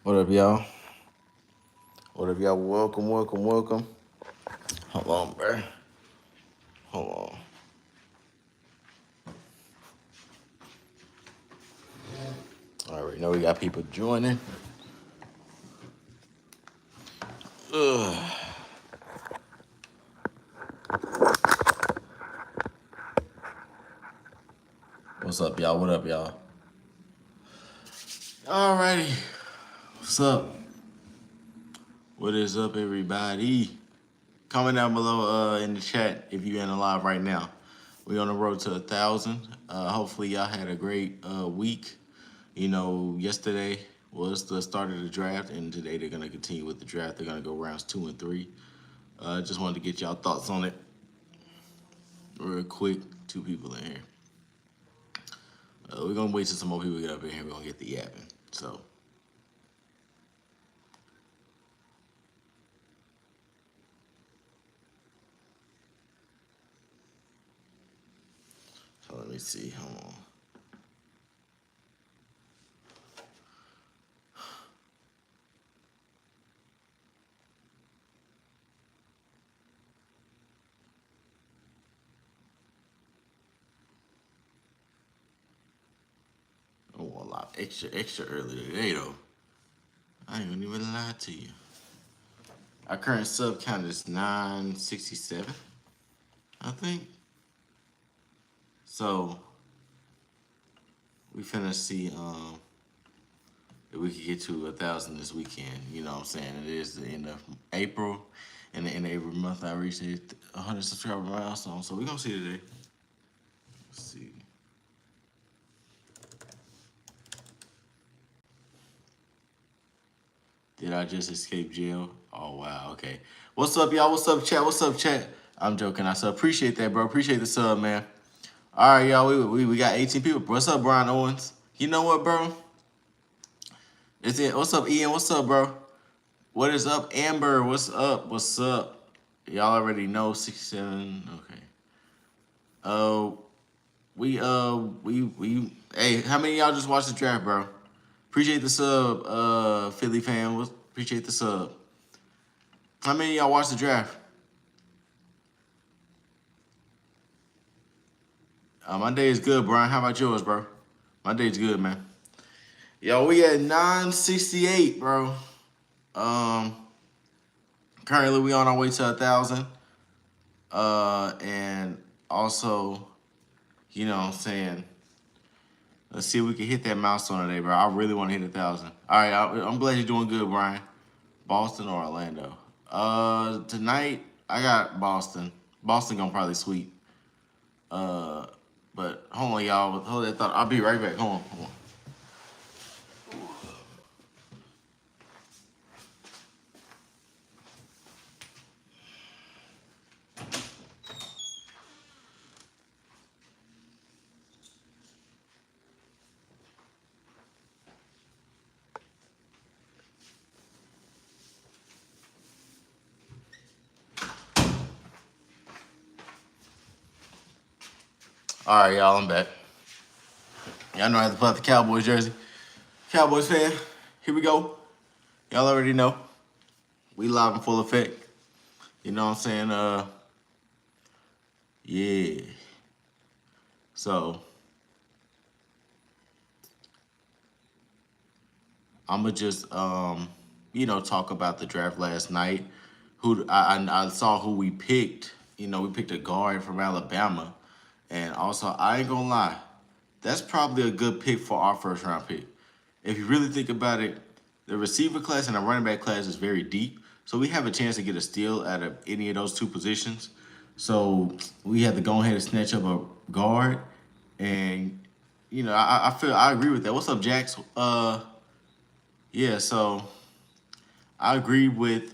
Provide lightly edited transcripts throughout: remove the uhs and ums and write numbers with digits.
What up, y'all? What up, y'all? Welcome. Hold on, bro. Hold on. I already know we got people joining. Ugh. What's up, y'all? What up, y'all? Alrighty. What's up? What is up, everybody? Comment down below in the chat if you're in the live right now. We on the road to 1,000. Hopefully, y'all had a great week. You know, yesterday was the start of the draft, and today they're gonna continue with the draft. They're gonna go rounds 2 and 3. Just wanted to get y'all thoughts on it real quick. 2 people in here. We're gonna wait till some more people get up in here. We're gonna get the yapping. So let me see. Hold on. I want a lot extra early today though. I ain't gonna even lie to you. Our current sub count is 967, I think. So we finna see if we could get to 1,000 this weekend. You know what I'm saying? It is the end of April, and the end of every month I reach 100 subscriber milestone. So we're gonna see today. Let's see. Did I just escape jail? Oh wow, okay. What's up, y'all? What's up, chat? What's up, chat? I'm joking. I said appreciate that, bro. Appreciate the sub, man. All right, y'all. We got 18 people. What's up, Brian Owens? You know what, bro? It's it. What's up, Ian? What's up, bro? What is up, Amber? What's up? What's up? Y'all already know 67. Okay. We. Hey, how many of y'all just watched the draft, bro? Appreciate the sub, Philly fan. Appreciate the sub. How many of y'all watched the draft? My day is good, Brian. How about yours, bro? My day's good, man. Yo, we at 968, bro. Currently we on our way to 1,000. And also, you know what I'm saying, let's see if we can hit that milestone today, bro. I really want to hit 1,000. All right, I'm glad you're doing good, Brian. Boston or Orlando? Tonight I got Boston. Boston gonna probably sweep. But hold on, y'all. Hold that thought. I'll be right back. Hold on. All right, y'all. I'm back. Y'all know I have to put out the Cowboys jersey. Cowboys fan, here we go. Y'all already know. We live in full effect. You know what I'm saying? Yeah. So I'ma just talk about the draft last night. Who I saw who we picked. You know, we picked a guard from Alabama. And also, I ain't gonna lie, that's probably a good pick for our first round pick. If you really think about it, the receiver class and the running back class is very deep. So we have a chance to get a steal out of any of those 2 positions. So we had to go ahead and snatch up a guard. And, you know, I agree with that. What's up, Jax? Yeah, so I agree with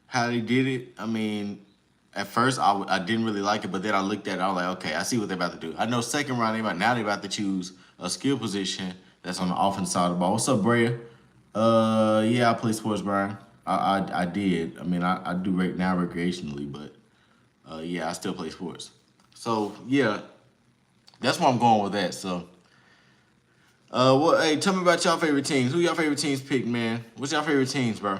how they did it. I mean, at first I didn't really like it, but then I looked at it. I was like, okay, I see what they're about to do. I know second round they're about to choose a skill position that's on the offense side of the ball. What's up, Brea? Yeah, I play sports, Brian. I did. I mean, I do right now recreationally, but yeah, I still play sports. So yeah, that's why I'm going with that. So, well, hey, tell me about y'all favorite teams. Who y'all favorite teams picked, man? What's y'all favorite teams, bro?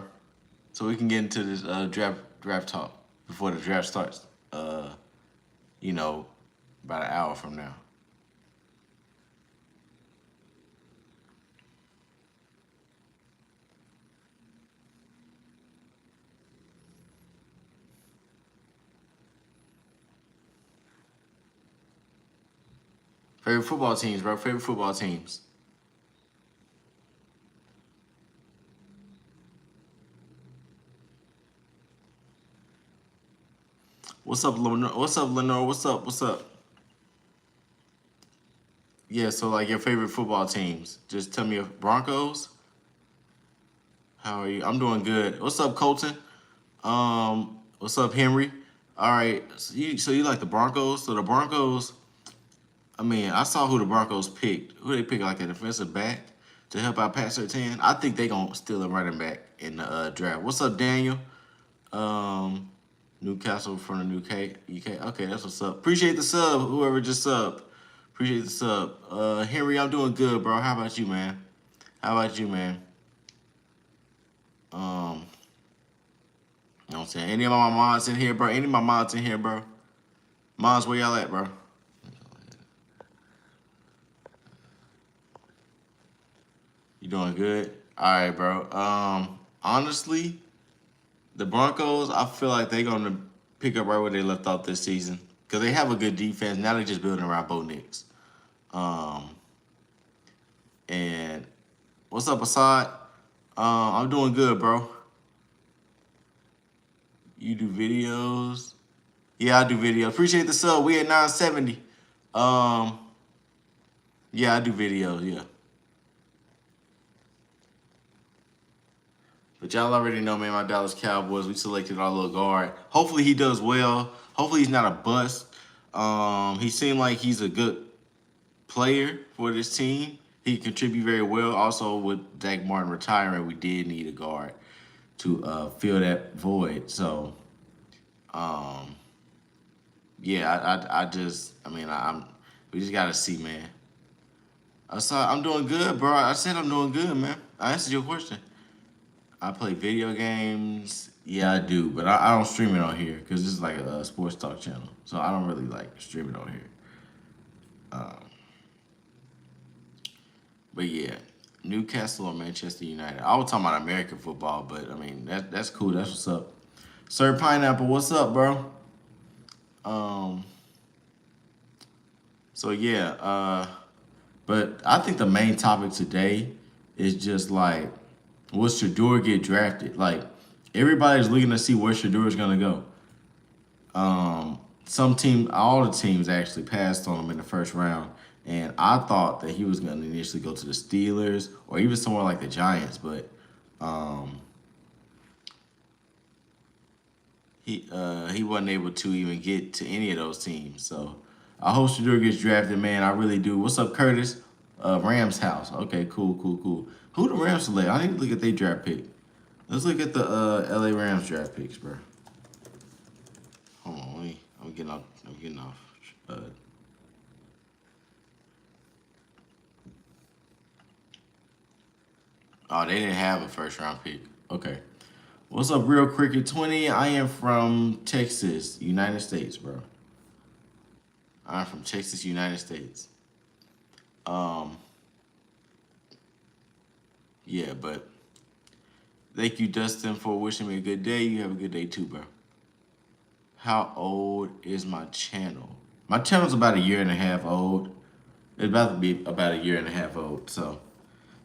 So we can get into this draft talk before the draft starts. Uh, you know, about an hour from now. Favorite football teams, bro. Favorite football teams. What's up, Lenore? What's up, Lenore? What's up? What's up? Yeah, so like your favorite football teams. Just tell me if Broncos. How are you? I'm doing good. What's up, Colton? What's up, Henry? All right. So you like the Broncos? So the Broncos. I mean, I saw who the Broncos picked. Who they picked like a defensive back to help out Pat Surtain. I think they gonna steal a running back in the draft. What's up, Daniel? Um, Newcastle from the UK. Okay, that's what's up. Appreciate the sub. Whoever just subbed. Appreciate the sub. Henry, I'm doing good, bro. How about you, man? How about you, man? Um, you know what I'm saying? Any of my mods in here, bro? Any of my mods in here, bro? Mods, where y'all at, bro? You doing good? All right, bro. Honestly, the Broncos, I feel like they're gonna pick up right where they left off this season because they have a good defense. Now they're just building around Bo Nix. Um, and what's up, Assad? I'm doing good, bro. You do videos? Yeah, I do videos. Appreciate the sub. We at 970. Um, yeah, I do videos. Yeah. But y'all already know, man, my Dallas Cowboys, we selected our little guard. Hopefully he does well. Hopefully he's not a bust. He seemed like he's a good player for this team. He contribute very well. Also, with Zach Martin retiring, we did need a guard to fill that void. So, um, yeah, I mean, we just gotta see, man. I'm doing good, bro. I said I'm doing good, man. I answered your question. I play video games. Yeah, I do, but I don't stream it on here because this is like a sports talk channel, so I don't really like stream it on here. Um, but yeah, Newcastle or Manchester United. I was talking about American football, but I mean that's cool. That's what's up. Sir Pineapple, what's up, bro? Um, so yeah, but I think the main topic today is just like, will Shador get drafted? Like everybody's looking to see where Shador's gonna go. Some team, all the teams actually passed on him in the first round, and I thought that he was going to initially go to the Steelers or even somewhere like the Giants, but um, he wasn't able to even get to any of those teams. So I hope Shador gets drafted, man. I really do. What's up, Curtis? Rams house. Okay, cool, cool, cool. Who the Rams select? I need to look at their draft pick. Let's look at the LA Rams draft picks, bro. Hold on, I'm getting off. I'm getting off. Uh, oh, they didn't have a first round pick. Okay. What's up, Real Cricket 20? I am from Texas, United States, bro. I'm from Texas, United States. Um, yeah, but thank you, Dustin, for wishing me a good day. You have a good day too, bro. How old is my channel? My channel's about a year and a half old. It's about to be about a year and a half old. So,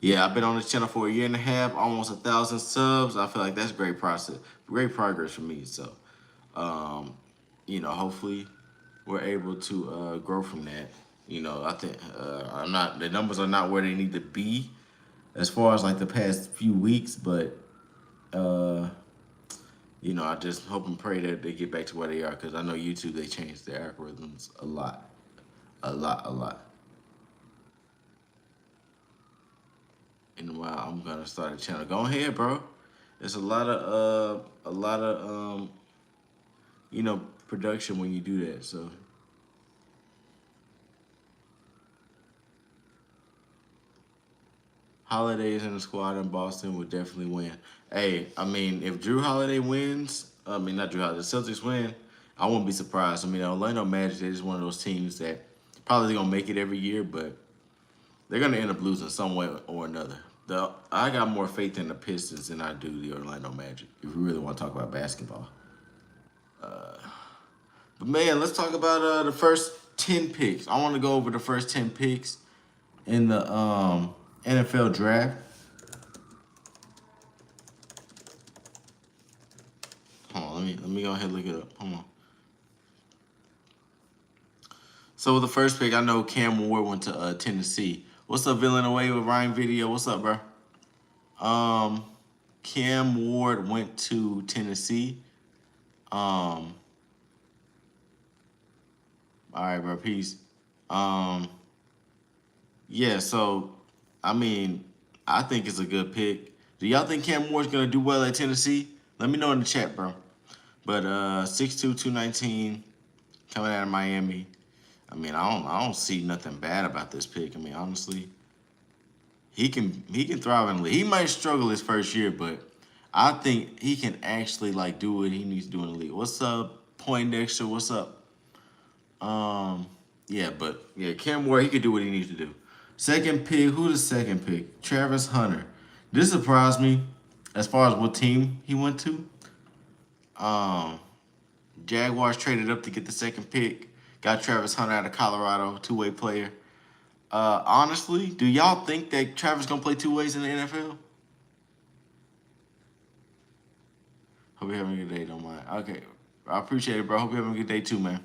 yeah, I've been on this channel for a year and a half, almost 1,000 subs. I feel like that's great process, great progress for me. So, um, hopefully we're able to grow from that. I think I'm not the numbers are not where they need to be as far as like the past few weeks, but uh, I just hope and pray that they get back to where they are because I know YouTube they changed their algorithms a lot, a lot, a lot. And while I'm gonna start a channel, go ahead, bro. There's a lot of production when you do that. So Holiday's in the squad in Boston would definitely win. Hey, I mean, if Drew Holiday wins, I mean not Drew Holiday, the Celtics win, I wouldn't be surprised. I mean, Orlando Magic, they're just one of those teams that probably gonna make it every year, but they're gonna end up losing some way or another. I got more faith in the Pistons than I do the Orlando Magic. If we really want to talk about basketball, but man, let's talk about the first 10 picks. I want to go over the first 10 picks in the NFL draft. Hold on, let me go ahead and look it up. Hold on. So with the first pick, I know Cam Ward went to Tennessee. What's up, Villain Away with Ryan Video? What's up, bro? Cam Ward went to Tennessee. All right, bro. Peace. Um, yeah. So, I mean, I think it's a good pick. Do y'all think Cam Ward's gonna do well at Tennessee? Let me know in the chat, bro. But 6'2", 219, coming out of Miami. I mean, I don't see nothing bad about this pick. I mean, honestly, he can thrive in the league. He might struggle his first year, but I think he can actually like do what he needs to do in the league. What's up, Poindexter? What's up? Yeah, but yeah, Cam Ward, he could do what he needs to do. Second pick, who the second pick? Travis Hunter. This surprised me as far as what team he went to. Um, Jaguars traded up to get the second pick. Got Travis Hunter out of Colorado, two-way player. Honestly, do y'all think that Travis gonna play two ways in the NFL? Hope you're having a good day, don't mind. Okay, I appreciate it, bro. Hope you're having a good day too, man.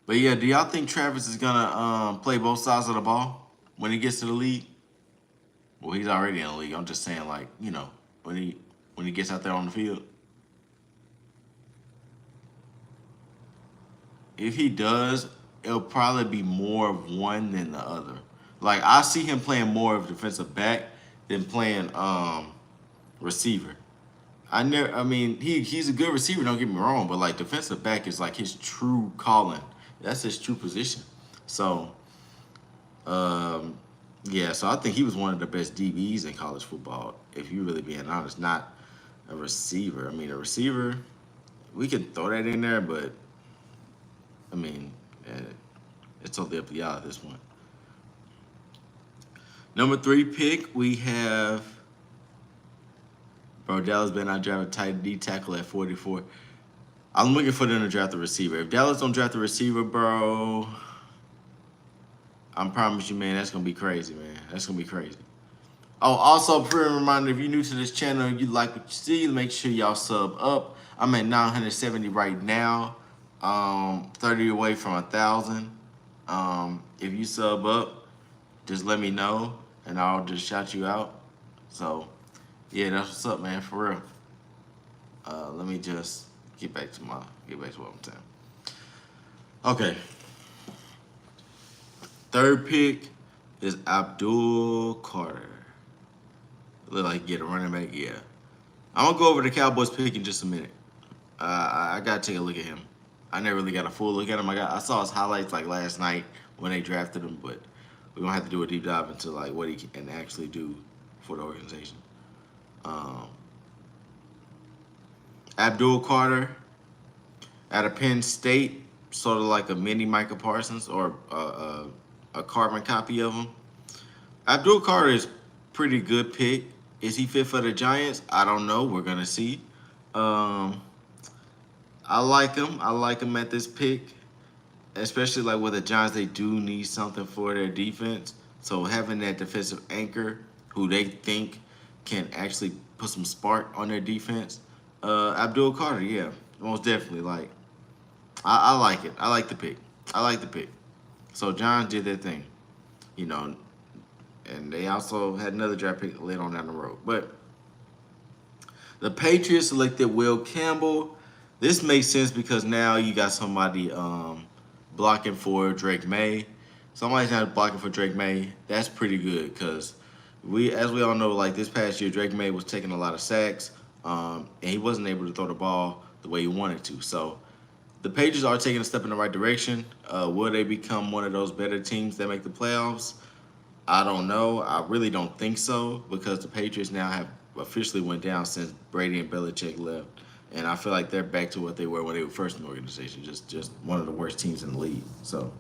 But yeah, do y'all think Travis is gonna play both sides of the ball when he gets to the league? Well, he's already in the league. I'm just saying, like, when he gets out there on the field. If he does, it'll probably be more of one than the other. Like I see him playing more of defensive back than playing receiver. I mean, he's a good receiver. Don't get me wrong, but like defensive back is like his true calling. That's his true position. So, um, yeah. So I think he was one of the best DBs in college football. If you really being honest, not a receiver. I mean, a receiver, we can throw that in there, but I mean, eh, it's totally up to y'all at this point. Number 3 pick, we have bro. Dallas better not draft a tight D tackle at 44. I'm looking for them to draft a receiver. If Dallas don't draft a receiver, bro, I promise you, man, that's gonna be crazy, man. That's gonna be crazy. Oh, also, a friendly reminder: if you're new to this channel, you like what you see, make sure y'all sub up. I'm at 970 right now. 30 away from 1,000. If you sub up, just let me know, and I'll just shout you out. So, yeah, that's what's up, man, for real. Let me just get back to what I'm saying. Okay. Third pick is Abdul Carter. Look like he get a running back. Yeah. I'm gonna go over the Cowboys pick in just a minute. I gotta take a look at him. I never really got a full look at him. I saw his highlights like last night when they drafted him, but we're gonna have to do a deep dive into like what he can actually do for the organization. Abdul Carter out of Penn State, sort of like a mini Micah Parsons or a carbon copy of him. Abdul Carter is pretty good pick. Is he fit for the Giants? I don't know. We're gonna see. I like him. I like him at this pick, especially like with the Giants. They do need something for their defense. So having that defensive anchor who they think can actually put some spark on their defense, Abdul Carter, yeah, most definitely. Like, I like it. I like the pick. I like the pick. So Giants did their thing, you know, and they also had another draft pick later on down the road. But the Patriots selected Will Campbell. This makes sense because now you got somebody blocking for Drake May. Somebody's not blocking for Drake May. That's pretty good because as we all know, like this past year, Drake May was taking a lot of sacks, and he wasn't able to throw the ball the way he wanted to. So the Patriots are taking a step in the right direction. Will they become one of those better teams that make the playoffs? I don't know. I really don't think so because the Patriots now have officially went down since Brady and Belichick left, and I feel like they're back to what they were when they were first in the organization. Just one of the worst teams in the league. So,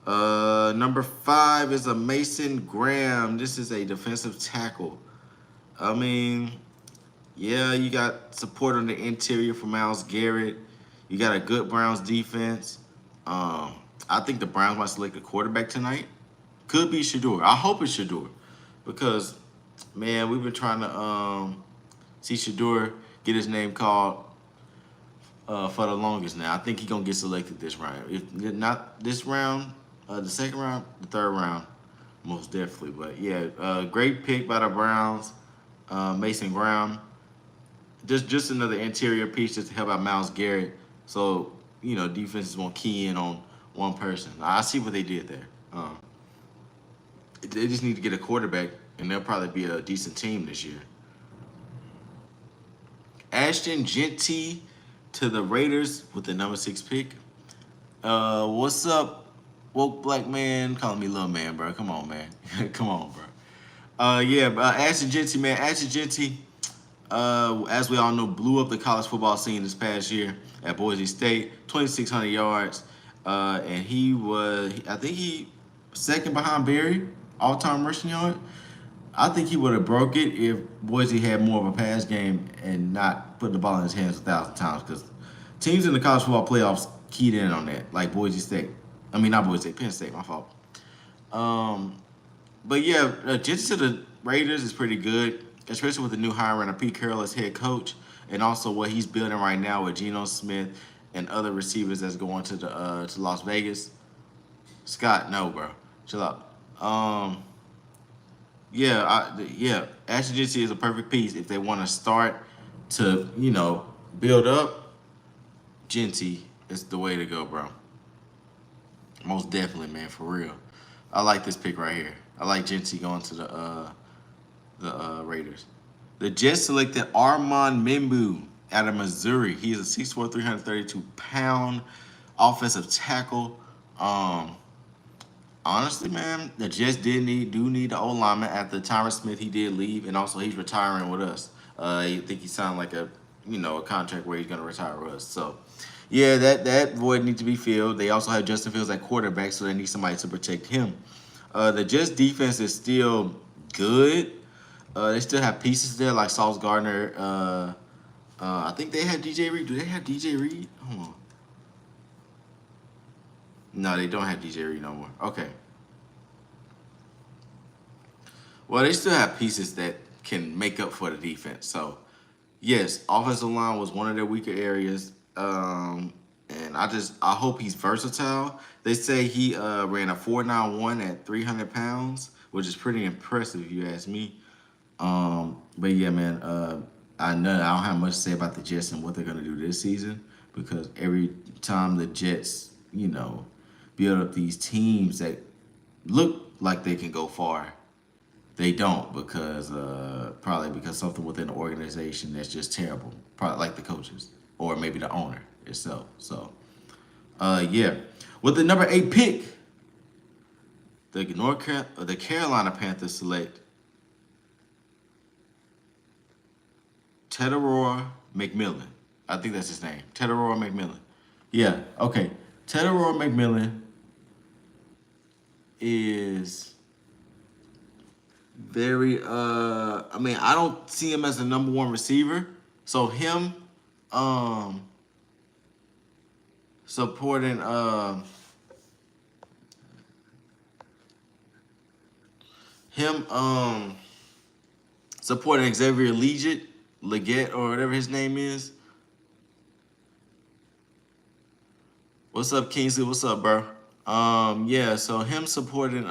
number 5 is a Mason Graham. This is a defensive tackle. I mean, yeah, you got support on the interior from Myles Garrett. You got a good Browns defense. Um, I think the Browns might select a quarterback tonight. Could be Shador. I hope it's Shador because, man, we've been trying to see Shador get his name called for the longest now. I think he's going to get selected this round. If not this round, the second round, the third round, most definitely. But, yeah, great pick by the Browns, Mason Graham. Just another interior piece just to help out Myles Garrett. So, defenses won't key in on one person. I see what they did there. They just need to get a quarterback, and they'll probably be a decent team this year. Ashton Genty to the Raiders with the number 6 pick. What's up, woke black man? Calling me little man, bro. Come on, man. Come on, bro. Ashton Genty, man. Ashton Genty, as we all know, blew up the college football scene this past year at Boise State, 2,600 yards. And I think he second behind Barry, all-time rushing yard. I think he would have broke it if Boise had more of a pass game and not put the ball in his hands 1,000 times. Because teams in the college football playoffs keyed in on that, like Boise State. I mean, not Boise State, Penn State. My fault. But yeah, just to the Raiders is pretty good, especially with the new hiring of Pete Carroll as head coach, and also what he's building right now with Geno Smith and other receivers that's going to to Las Vegas. Scott, no, bro, chill out. Ashton Genty is a perfect piece if they want to start to build up. Genty is the way to go, bro. Most definitely, man, for real. I like this pick right here. I like Genty going to the Raiders. The Jets selected Armand Mimbu out of Missouri. He is a 6'4", 332-pound offensive tackle. Honestly, man, the Jets do need the O-lineman. After Tyron Smith, he did leave, and also he's retiring with us. I think he signed like a contract where he's gonna retire with us. So, yeah, that void needs to be filled. They also have Justin Fields at quarterback, so they need somebody to protect him. The Jets defense is still good. They still have pieces there like Sauce Gardner. I think they have DJ Reed. Do they have DJ Reed? Hold on. No, they don't have DJ Reed no more. Okay. Well, they still have pieces that can make up for the defense. So, yes, offensive line was one of their weaker areas. And I hope he's versatile. They say he ran a 4.91 at 300 pounds, which is pretty impressive if you ask me. But yeah, man, I don't have much to say about the Jets and what they're gonna do this season because every time the Jets, build up these teams that look like they can go far, they don't because probably because something within the organization that's just terrible, probably like the coaches or maybe the owner itself. So, with the number 8 pick, the Carolina Panthers select Tedoror McMillan. I think that's his name. Tedoror McMillan. Yeah, okay. Tedoror McMillan is very I don't see him as the number 1 receiver. So him supporting supporting Xavier Leggett or whatever his name is. What's up, Kingsley? What's up, bro? So him supporting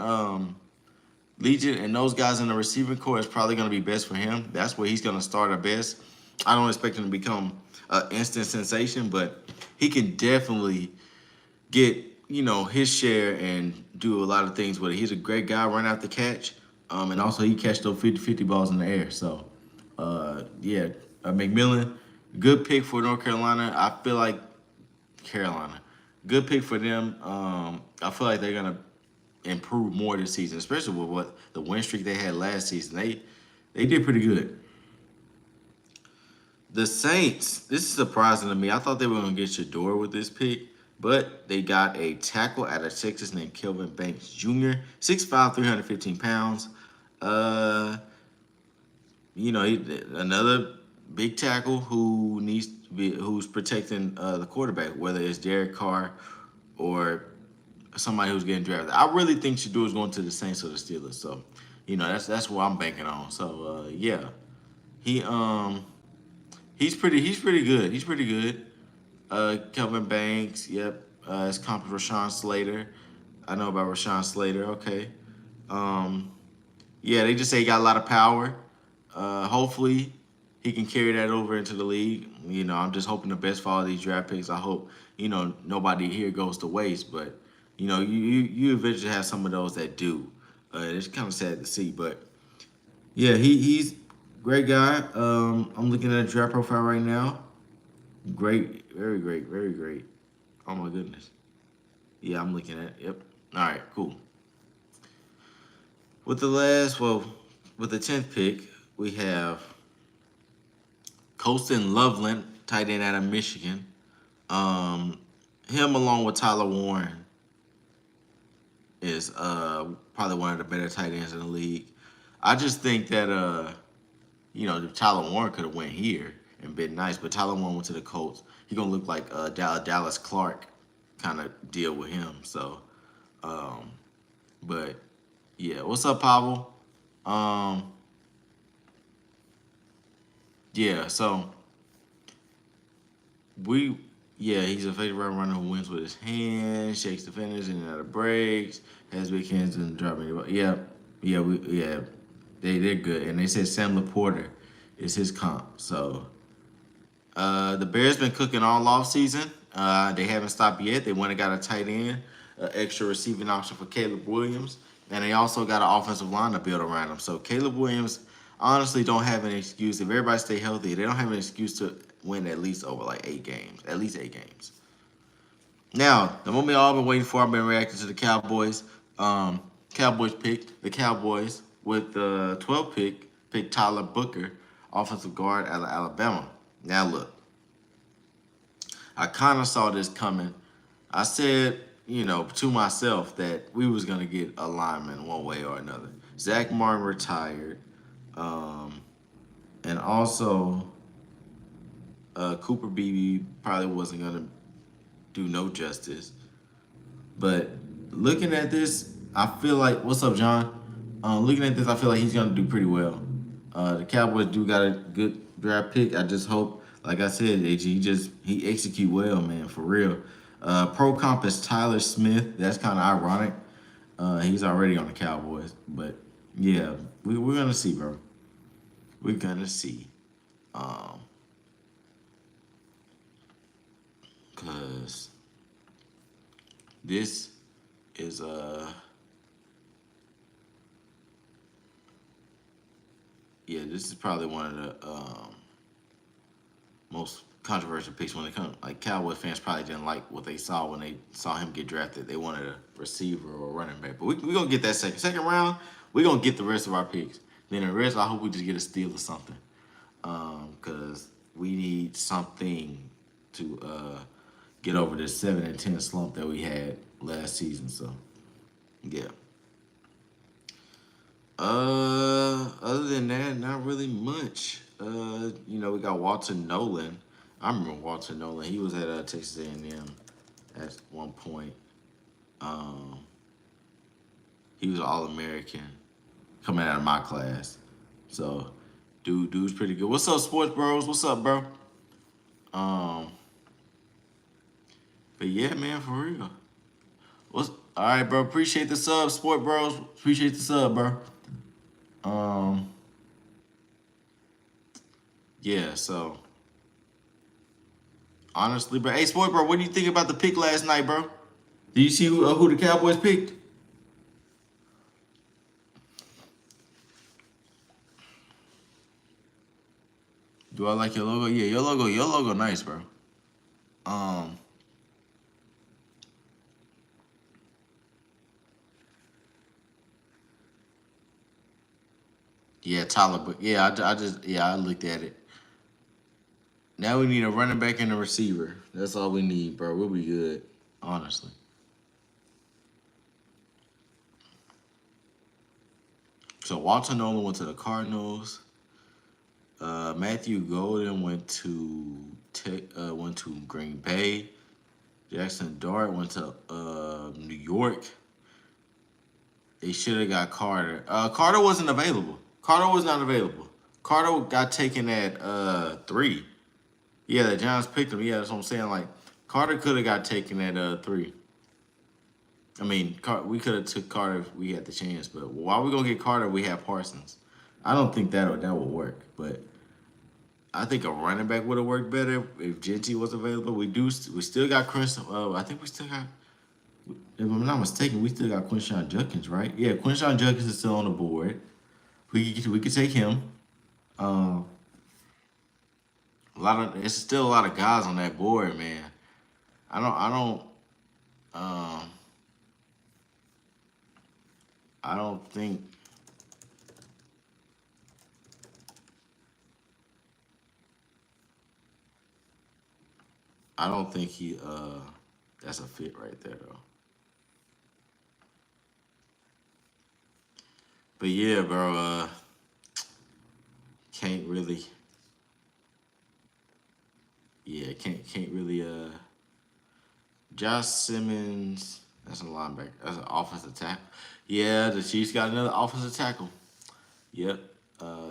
Legion and those guys in the receiving corps is probably going to be best for him. That's where he's going to start at best. I don't expect him to become an instant sensation, but he can definitely get, his share and do a lot of things with it. He's a great guy, run out the catch, and also he catch those 50-50 balls in the air. So, McMillan, good pick for North Carolina. I feel like Carolina. Good pick for them. I feel like they're going to improve more this season, especially with what the win streak they had last season. They did pretty good. The Saints, this is surprising to me. I thought they were going to get Shador with this pick, but they got a tackle out of Texas named Kelvin Banks Jr., 6'5", 315 pounds. Uh, another big tackle who needs to be, who's protecting the quarterback, whether it's Derek Carr or somebody who's getting drafted. I really think Shador is going to the Saints or the Steelers. So, that's what I'm banking on. So, yeah, he he's pretty good. He's pretty good. Kelvin Banks, yep. It's comp Rashawn Slater. I know about Rashawn Slater. Okay. Um, yeah, they just say he got a lot of power. Hopefully, he can carry that over into the league. I'm just hoping the best for all these draft picks. I hope nobody here goes to waste, but you eventually have some of those that do. It's kind of sad to see, but yeah, he's great guy. I'm looking at a draft profile right now. Great, very great, very great. Oh my goodness. Yeah, I'm looking at it. Yep. All right, cool. With the 10th pick, we have Colston Loveland, tight end out of Michigan. Um, him along with Tyler Warren is probably one of the better tight ends in the league. I just think that Tyler Warren could have went here and been nice, but Tyler Warren went to the Colts. He gonna look like Dallas Clark kind of deal with him. So, um, but yeah, what's up, Pavel? Um, yeah, so we yeah, he's a effective route runner who wins with his hands, shakes defenders in and out of breaks, has big hands and dropping. Yeah, yeah, they're good, and they said Sam Laporta is his comp. So the Bears been cooking all off season. They haven't stopped yet. They went and got a tight end, an extra receiving option for Caleb Williams, and they also got an offensive line to build around him. So Caleb Williams honestly don't have an excuse. If everybody stay healthy, they don't have an excuse to win at least over like 8 games, at least 8 games. Now, the moment y'all been waiting for, I've been reacting to the Cowboys. Cowboys picked the Cowboys with the 12th picked Tyler Booker, offensive guard out of Alabama. Now look, I kind of saw this coming. I said, to myself that we was gonna get a lineman one way or another. Zach Martin retired, and also Cooper Beebe probably wasn't gonna do no justice. But looking at this, I feel like what's up, John? Looking at this, I feel like he's gonna do pretty well. The Cowboys do got a good draft pick. I just hope, like I said, AG, he execute well, man, for real. Pro comp is Tyler Smith. That's kind of ironic. He's already on the Cowboys, but yeah, we're gonna see, bro. We're gonna see. Um, Cause this is this is probably one of the most controversial picks when it comes. Like Cowboys fans probably didn't like what they saw when they saw him get drafted. They wanted a receiver or a running back, but we gonna get that second round. We gonna get the rest of our picks. Then the rest, I hope we just get a steal or something, because we need something to get over this 7-10 slump that we had last season. So yeah. Other than that, not really much. We got Walter Nolan. I remember Walter Nolan. He was at Texas A&M at one point. Um, he was an All-American coming out of my class. So, dude's pretty good. What's up, Sports Bros? What's up, bro? Um, but yeah, man, for real. What's all right, bro? Appreciate the sub, Sport Bros. Appreciate the sub, bro. Um, yeah. So honestly, bro. Hey, Sport Bro, what do you think about the pick last night, bro? Did you see who the Cowboys picked? Do I like your logo? Yeah, your logo, nice, bro. Um, Yeah, Tyler. But yeah, I just I looked at it. Now we need a running back and a receiver. That's all we need, bro. We'll be good, honestly. So Walter Nolan went to the Cardinals. Matthew Golden went to Green Bay. Jackson Dart went to New York. They should have got Carter. Carter wasn't available. Carter was not available. Carter got taken at 3. Yeah, the Giants picked him. Yeah, that's what I'm saying. Like Carter could have got taken at 3. I mean, we could have took Carter if we had the chance. But while we gonna get Carter, we have Parsons. I don't think that would work. But I think a running back would have worked better if Genty was available. We still got Chris. I think we still got. If I'm not mistaken, we still got Quinshawn Judkins, right? Yeah, Quinshawn Judkins is still on the board. We could take him. Um, it's still a lot of guys on that board, man. Um I don't think he that's a fit right there though. But yeah, bro, can't really can't really Josh Simmons, that's a linebacker. That's an offensive tackle. Yeah, the Chiefs got another offensive tackle. Yep.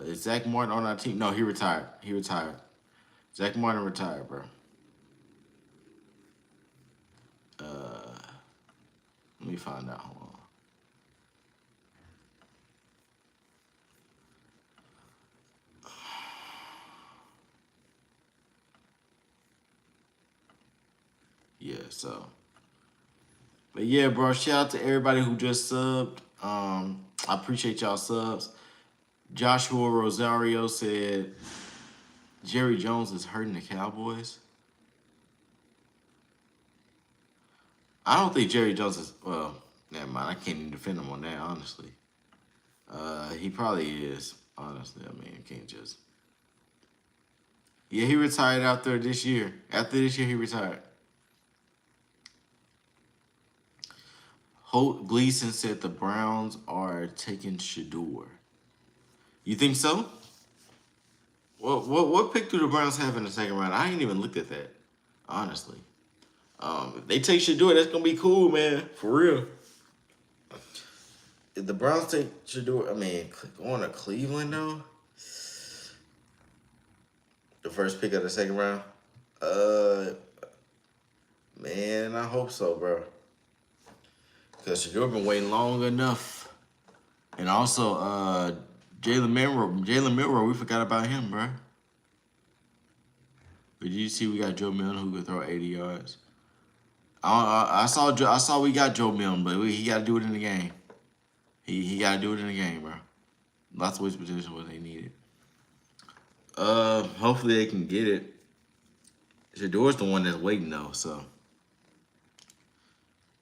Is Zach Martin on our team? No, he retired. He retired. Zach Martin retired, bro. Uh, Let me find out. Hold on. Yeah, so. But yeah, bro, shout out to everybody who just subbed. I appreciate y'all subs. Joshua Rosario said Jerry Jones is hurting the Cowboys. I don't think Jerry Jones is. Well, never mind. I can't even defend him on that, honestly. He probably is. Honestly, I mean, I can't just. Yeah, he retired after this year. After this year, he retired. Holt Gleason said the Browns are taking Shador. You think so? What pick do the Browns have in the second round? I ain't even looked at that, honestly. If they take Shador, that's gonna be cool, man. For real. If the Browns take Shador, I mean, going to Cleveland though, the first pick of the second round. Uh, Man, I hope so, bro. Because Shador been waiting long enough. And also, Jalen Milrow, we forgot about him, bro. But you see, we got Joe Milton who could throw 80 yards. I saw we got Joe Milton, but he got to do it in the game. He got to do it in the game, bro. Lots of ways potential what they needed. Hopefully they can get it. Shador's the one that's waiting though, so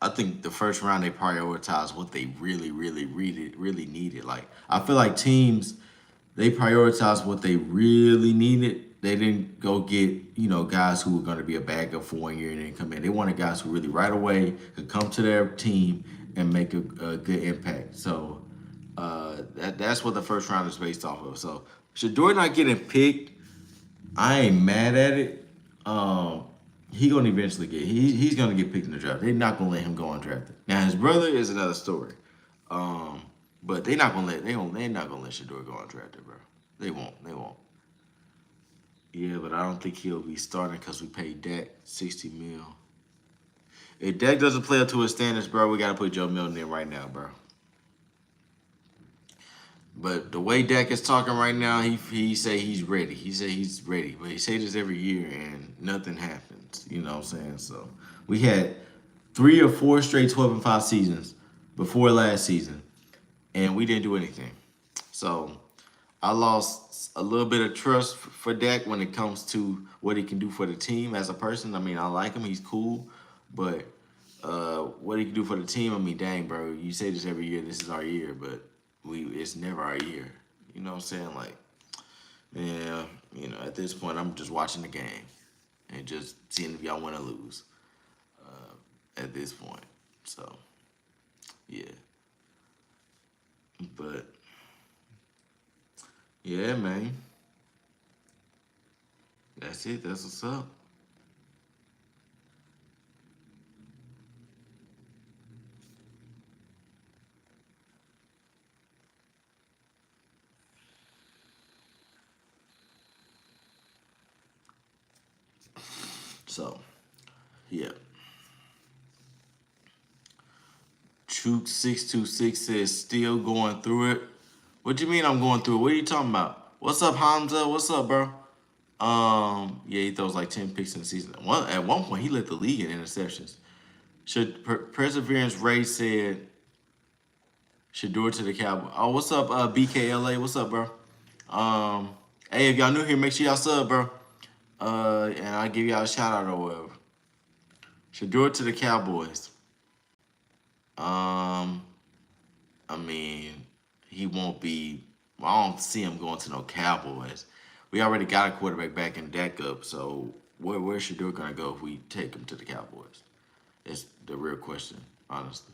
I think the first round they prioritize what they really needed. Like I feel like teams they prioritize what they really needed. They didn't go get guys who were going to be a backup for 1 year and then come in. They wanted guys who really right away could come to their team and make a good impact. So that's what the first round is based off of. So Shador not getting picked, I ain't mad at it. Um, he gonna eventually he's gonna get picked in the draft. They're not gonna let him go undrafted. Now his brother is another story. Um, but they're not gonna let Shador go undrafted, bro. They won't. Yeah, but I don't think he'll be starting because we paid Dak 60 mil. If Dak doesn't play up to his standards, bro, we gotta put Joe Milton in right now, bro. But the way Dak is talking right now, he say he's ready. He say he's ready. But he say this every year and nothing happens. You know what I'm saying? So we had 3 or 4 straight 12-5 seasons before last season, and we didn't do anything. So I lost a little bit of trust for Dak when it comes to what he can do for the team as a person. I mean, I like him; he's cool, but what he can do for the team, I mean, dang, bro, you say this every year. This is our year, but it's never our year. You know what I'm saying? Like, yeah, at this point, I'm just watching the game and just seeing if y'all win or lose. At this point, so yeah, but yeah, man, that's it. That's what's up. So yeah, Chook626 says still going through it. What you mean I'm going through it? What are you talking about? What's up, Hamza? What's up, bro? Yeah, he throws like 10 picks in the season. At one point, he led the league in interceptions. Should Perseverance Ray said should do it to the Cowboys. Oh, what's up, BKLA? What's up, bro? Um, hey, if y'all new here, make sure y'all sub, bro. And I'll give y'all a shout out or whatever. Should do it to the Cowboys. Um, I mean, he won't be. I don't see him going to no Cowboys. We already got a quarterback back in deck up, so where's Shador gonna go if we take him to the Cowboys? It's the real question, honestly.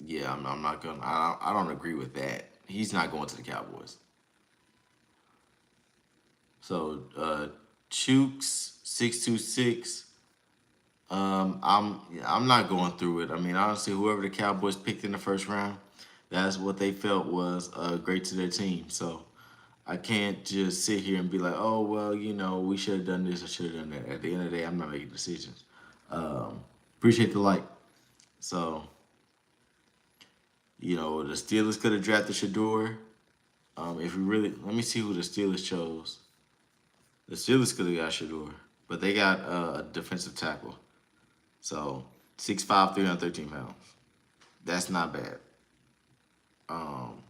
Yeah, I'm not gonna. I don't agree with that. He's not going to the Cowboys. So, Chooks626. I'm not going through it. I mean, honestly, whoever the Cowboys picked in the first round, that's what they felt was great to their team. So I can't just sit here and be like, oh well, we should have done this or should have done that. At the end of the day, I'm not making decisions. Appreciate the like. So the Steelers could have drafted Shador. If we really let me see who the Steelers chose. The Steelers could have got Shador, but they got a defensive tackle. So 6'5", 313 pounds. That's not bad. Um,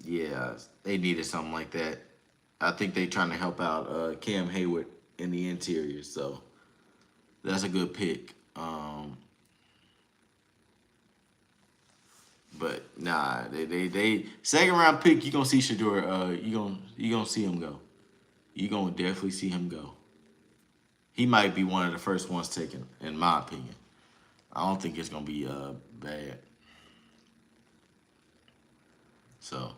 yeah, they needed something like that. I think they trying to help out Cam Hayward in the interior, so that's a good pick. But nah, they second round pick. You gonna see Shador. You gonna see him go. You gonna definitely see him go. He might be one of the first ones taken, in my opinion. I don't think it's gonna be bad. So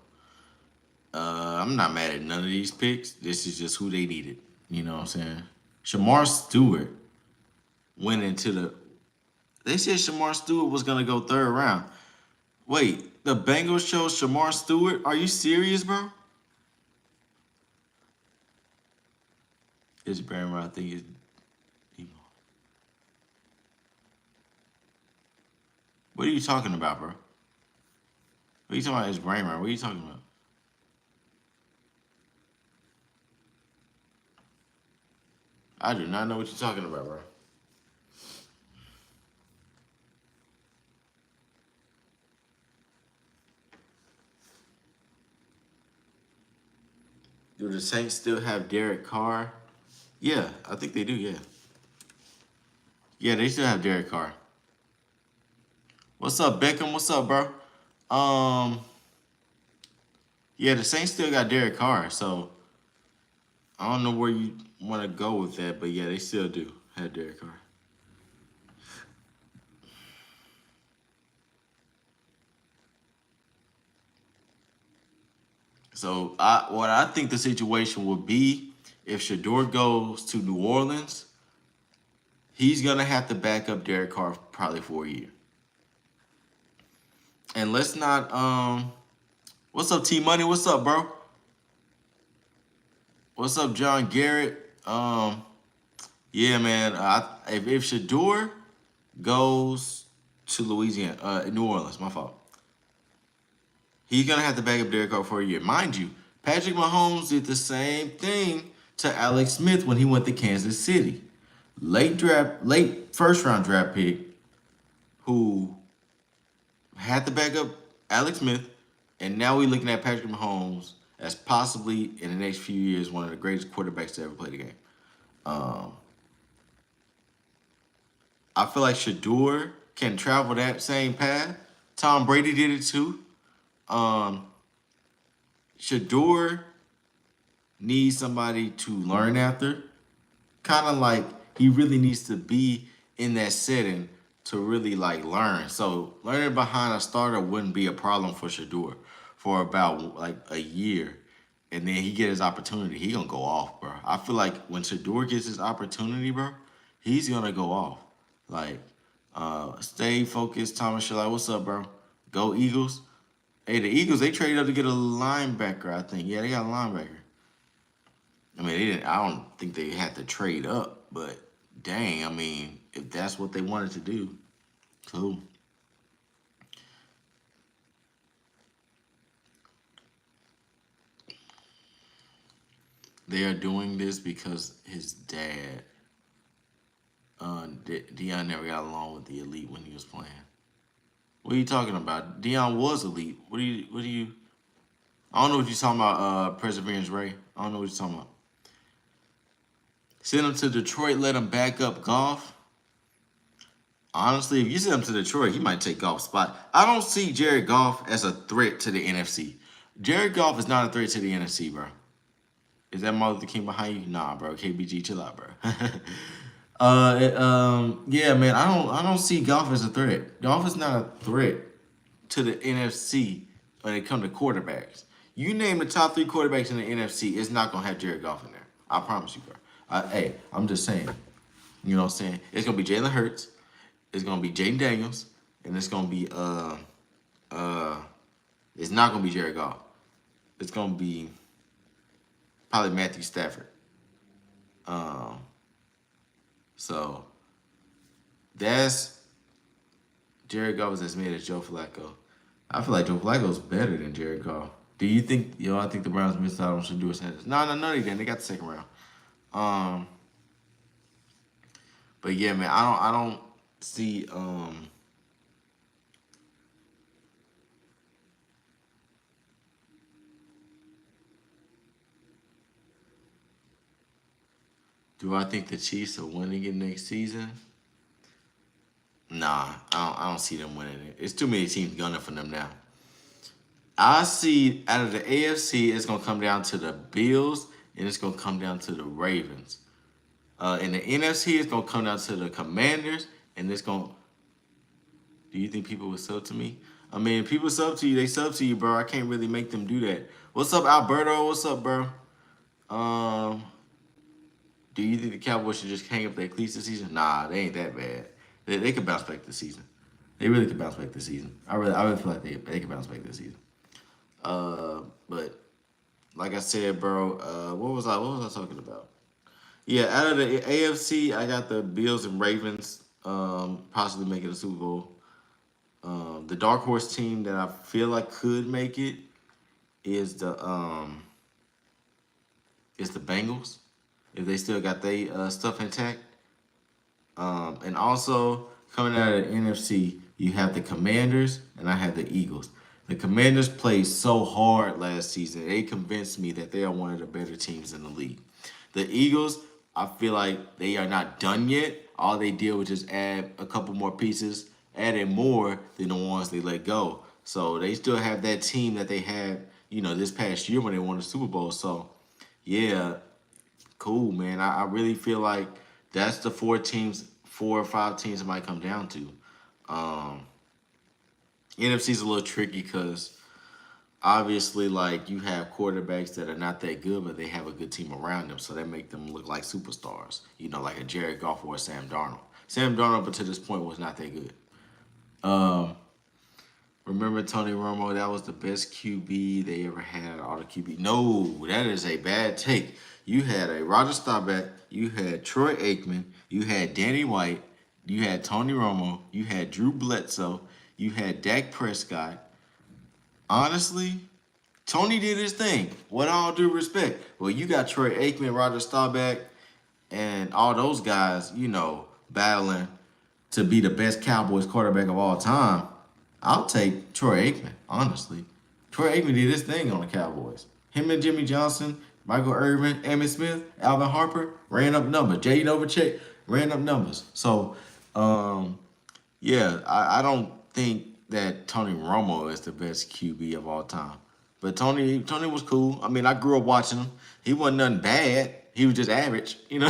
I'm not mad at none of these picks. This is just who they needed. You know what I'm saying? Shamar Stewart went into the. They said Shamar Stewart was gonna go third round. Wait, the Bengals chose Shamar Stewart? Are you serious, bro? His brain I think is. What are you talking about, bro? What are you talking about? His brain What are you talking about? I do not know what you're talking about, bro. Do the Saints still have Derek Carr? Yeah, I think they do. Yeah, yeah, they still have Derek Carr. What's up, Beckham? What's up, bro? Um, yeah, the Saints still got Derek Carr, so I don't know where you want to go with that, but yeah, they still do have Derek Carr. So what I think the situation would be if Shador goes to New Orleans, he's gonna have to back up Derek Carr probably for a year. And let's not what's up, T Money? What's up, bro? What's up, John Garrett? Yeah, man. If Shador goes to Louisiana, New Orleans, my fault. He's gonna have to back up Derek Carr for a year, mind you. Patrick Mahomes did the same thing to Alex Smith when he went to Kansas City. Late first round draft pick, who had to back up Alex Smith, and now we're looking at Patrick Mahomes as possibly in the next few years one of the greatest quarterbacks to ever play the game. Um, I feel like Shador can travel that same path. Tom Brady did it too. Um, Shador needs somebody to learn after. Kind of like he really needs to be in that setting to really like learn. So learning behind a starter wouldn't be a problem for Shador for about like a year. And then he get his opportunity, he gonna go off, bro. I feel like when Shador gets his opportunity, bro, he's gonna go off. Like, stay focused, Thomas Shalai. What's up, bro? Go Eagles. Hey, the Eagles, they traded up to get a linebacker, I think. Yeah, they got a linebacker. I mean, they didn't. I don't think they had to trade up, but dang, I mean, if that's what they wanted to do, cool. They are doing this because his dad, Dion, never got along with the elite when he was playing. What are you talking about? Dion was elite. What do you? What do you? I don't know what you're talking about. Perseverance Ray. I don't know what you're talking about. Send him to Detroit. Let him back up Golf. Honestly, if you send him to Detroit, he might take Goff's spot. I don't see Jared Goff as a threat to the NFC. Jared Goff is not a threat to the NFC, bro. Is that Martin Luther King behind you? Nah, bro. KBG, chill out, bro. Yeah, man. I don't see Goff as a threat. Goff is not a threat to the NFC when it comes to quarterbacks. You name the top 3 quarterbacks in the NFC, it's not gonna have Jared Goff in there. I promise you, bro. Hey, I'm just saying. You know what I'm saying? It's gonna be Jalen Hurts. It's gonna be Jaden Daniels, and it's gonna be it's not gonna be Jared Goff. It's gonna be probably Matthew Stafford. Um, so that's Jared Goff is as mad as Joe Flacco. I feel like Joe Flacco is better than Jared Goff. Do you think? I think the Browns missed out on Shador Sanders. No, they didn't. They got the second round. Um, but yeah, man, I don't see. Do I think the Chiefs are winning it next season? Nah, I don't see them winning it. It's too many teams gunning for them now. I see out of the AFC, it's gonna come down to the Bills and it's gonna come down to the Ravens. In the NFC, it's gonna come down to the Commanders and it's gonna. Do you think people would sub to me? I mean, if people sub to you, they sub to you, bro. I can't really make them do that. What's up, Alberto? What's up, bro? Um, do you think the Cowboys should just hang up their cleats this season? Nah, they ain't that bad. They could bounce back this season. They really could bounce back this season. I really feel like they could bounce back this season. But like I said, bro, what was I talking about? Yeah, out of the AFC, I got the Bills and Ravens possibly making the Super Bowl. The dark horse team that I feel like could make it is the Bengals if they still got their stuff intact. And also coming out of the NFC, you have the Commanders and I have the Eagles. The Commanders played so hard last season. They convinced me that they are one of the better teams in the league. The Eagles, I feel like they are not done yet. All they did was just add a couple more pieces, added more than the ones they let go. So they still have that team that they had, this past year when they won the Super Bowl. So, yeah, cool, man. I really feel like that's the 4 or 5 teams it might come down to. Um, NFC's a little tricky because obviously, like, you have quarterbacks that are not that good, but they have a good team around them, so that make them look like superstars. Like a Jared Goff or a Sam Darnold. Sam Darnold, up to this point, was not that good. Um, Remember Tony Romo? That was the best QB they ever had. All the QB. No, that is a bad take. You had a Roger Staubach. You had Troy Aikman. You had Danny White. You had Tony Romo. You had Drew Bledsoe. You had Dak Prescott. Honestly, Tony did his thing. With all due respect. Well, you got Troy Aikman, Roger Staubach, and all those guys, battling to be the best Cowboys quarterback of all time. I'll take Troy Aikman, honestly. Troy Aikman did his thing on the Cowboys. Him and Jimmy Johnson, Michael Irvin, Emmitt Smith, Alvin Harper ran up numbers. Jay Novacek ran up numbers. So, Yeah, I don't think that Tony Romo is the best QB of all time. But Tony was cool. I mean, I grew up watching him. He wasn't nothing bad. He was just average, you know.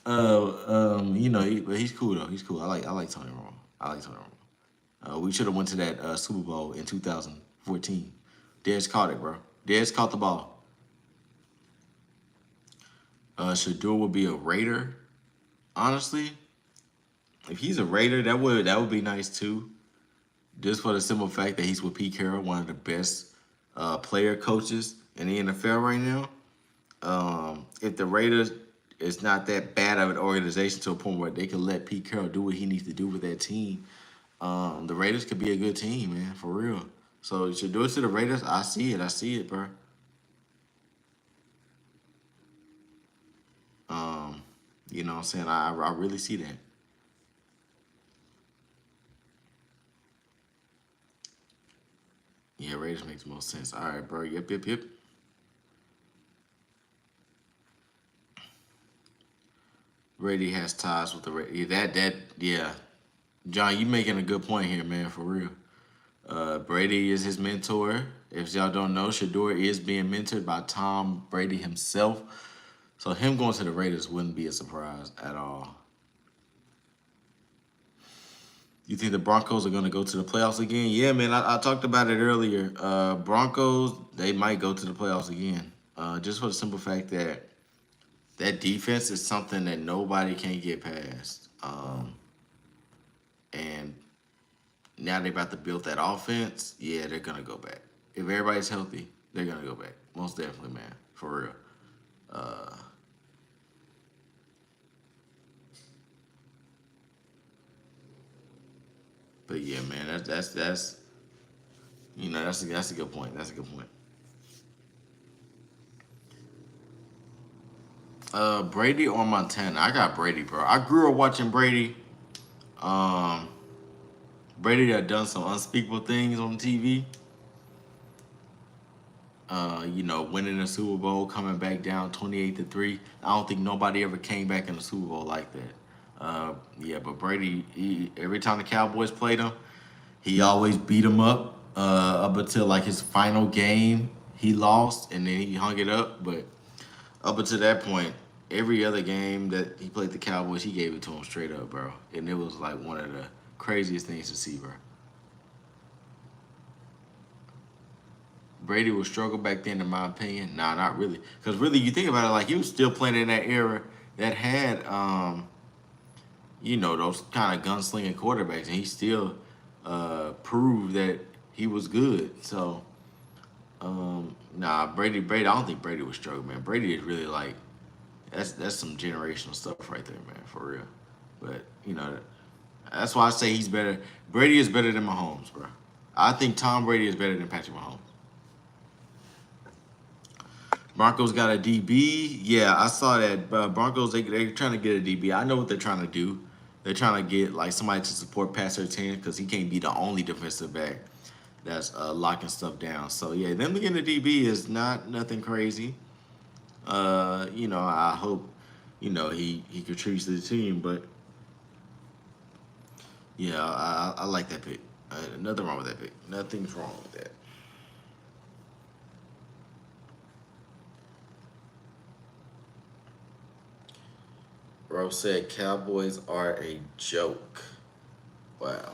But he's cool though. He's cool. I like Tony Romo. I like Tony Romo. We should have went to that Super Bowl in 2014. Dez caught it, bro. Dez caught the ball. Shador would be a Raider. Honestly, if he's a Raider, that would be nice too. Just for the simple fact that he's with Pete Carroll, one of the best player coaches in the NFL right now. If the Raiders is not that bad of an organization to a point where they can let Pete Carroll do what he needs to do with that team, the Raiders could be a good team, man, for real. So you should do it to the Raiders. I see it. I see it, bro. Um, you know what I'm saying? I really see that. Yeah, Raiders makes the most sense. All right, bro. Yep, yep, yep. Brady has ties with the Raiders. Yeah, yeah. John, you making a good point here, man, for real. Brady is his mentor. If y'all don't know, Shador is being mentored by Tom Brady himself. So him going to the Raiders wouldn't be a surprise at all. You think the Broncos are going to go to the playoffs again? Yeah, man. I talked about it earlier. Broncos, they might go to the playoffs again. Just for the simple fact that that defense is something that nobody can get past. And now they about to build that offense. Yeah, they're gonna go back. If everybody's healthy, they're gonna go back. Most definitely, man. For real. Uh, but yeah, man, that's that's a good point. That's a good point. Brady or Montana? I got Brady, bro. I grew up watching Brady. Um, Brady had done some unspeakable things on TV. Winning the Super Bowl, coming back down 28-3. I don't think nobody ever came back in the Super Bowl like that. Yeah, but Brady, every time the Cowboys played him, he always beat him up until like his final game. He lost and then he hung it up. But up until that point, every other game that he played the Cowboys, he gave it to him straight up, bro. And it was like one of the craziest things to see, bro. Brady would struggle back then, in my opinion. Nah, not really. Because really, you think about it, like he was still playing in that era that had, those kind of gunslinging quarterbacks, and he still proved that he was good. So, nah, Brady. I don't think Brady would struggle, man. Brady is really like that's some generational stuff right there, man, for real. But that's why I say he's better. Brady is better than Mahomes, bro. I think Tom Brady is better than Patrick Mahomes. Broncos got a DB. Yeah, I saw that. Broncos they're trying to get a DB. I know what they're trying to do. They're trying to get like somebody to support Pat Surtain because he can't be the only defensive back that's locking stuff down. So yeah, them getting a DB is not nothing crazy. I hope he contributes to the team. But yeah, I like that pick. Nothing wrong with that pick. Nothing's wrong with that. Bro said Cowboys are a joke. Wow.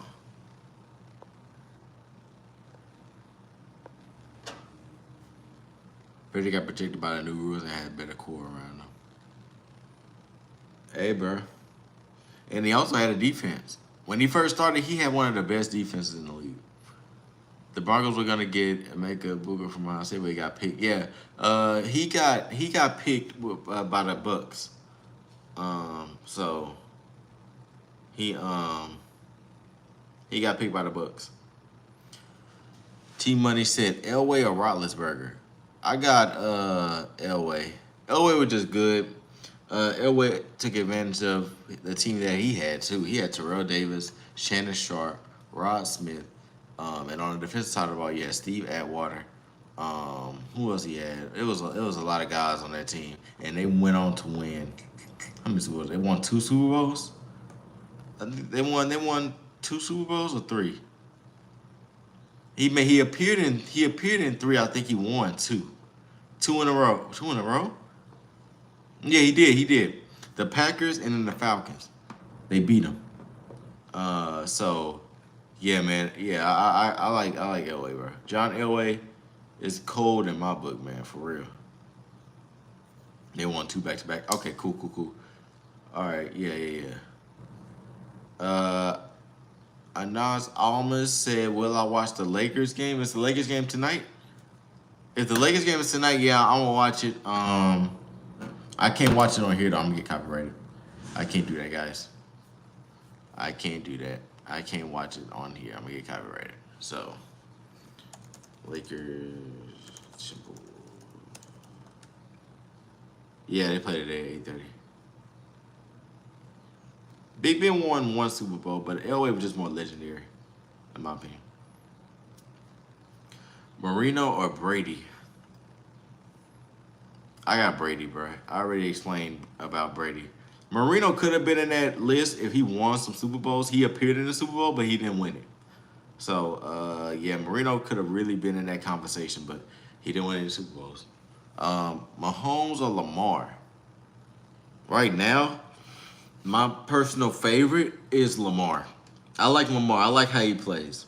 Brady got protected by the new rules and had better core around them. Hey, bro. And he also had a defense. When he first started, he had one of the best defenses in the league. The Broncos were gonna get make a Booger from I say where he got picked. Yeah, he got picked by the Bucks. So he um he got picked by the Bucks. T Money said Elway or Roethlisberger. I got Elway. Elway was just good. Elway took advantage of the team that he had too. He had Terrell Davis, Shannon Sharp, Rod Smith, and on the defensive side of the ball, yeah, Steve Atwater. Who else he had? It was a lot of guys on that team, and they went on to win. How many Super Bowls? They won two Super Bowls. I think they won 2 Super Bowls or 3. He appeared in 3. I think he won 2. 2 in a row. 2 in a row? Yeah, he did. The Packers and then the Falcons. They beat him. So yeah, man. Yeah, I like Elway, bro. John Elway is cold in my book, man, for real. They won 2 back to back. Okay, cool. All right, yeah. Uh, Anas Almas said, "Will I watch the Lakers game? Is the Lakers game tonight? If the Lakers game is tonight, yeah, I'm gonna watch it. I can't watch it on here though. I'm gonna get copyrighted. I can't do that, guys. I can't do that. I can't watch it on here. I'm gonna get copyrighted. So, Lakers. Simple. Yeah, they play today at 8:30. Big Ben won 1 Super Bowl, but Elway was just more legendary, in my opinion. Marino or Brady? I got Brady, bro. I already explained about Brady. Marino could have been in that list if he won some Super Bowls. He appeared in the Super Bowl, but he didn't win it. So, yeah, Marino could have really been in that conversation, but he didn't win any Super Bowls. Mahomes or Lamar? Right now, my personal favorite is Lamar. I like Lamar. I like how he plays.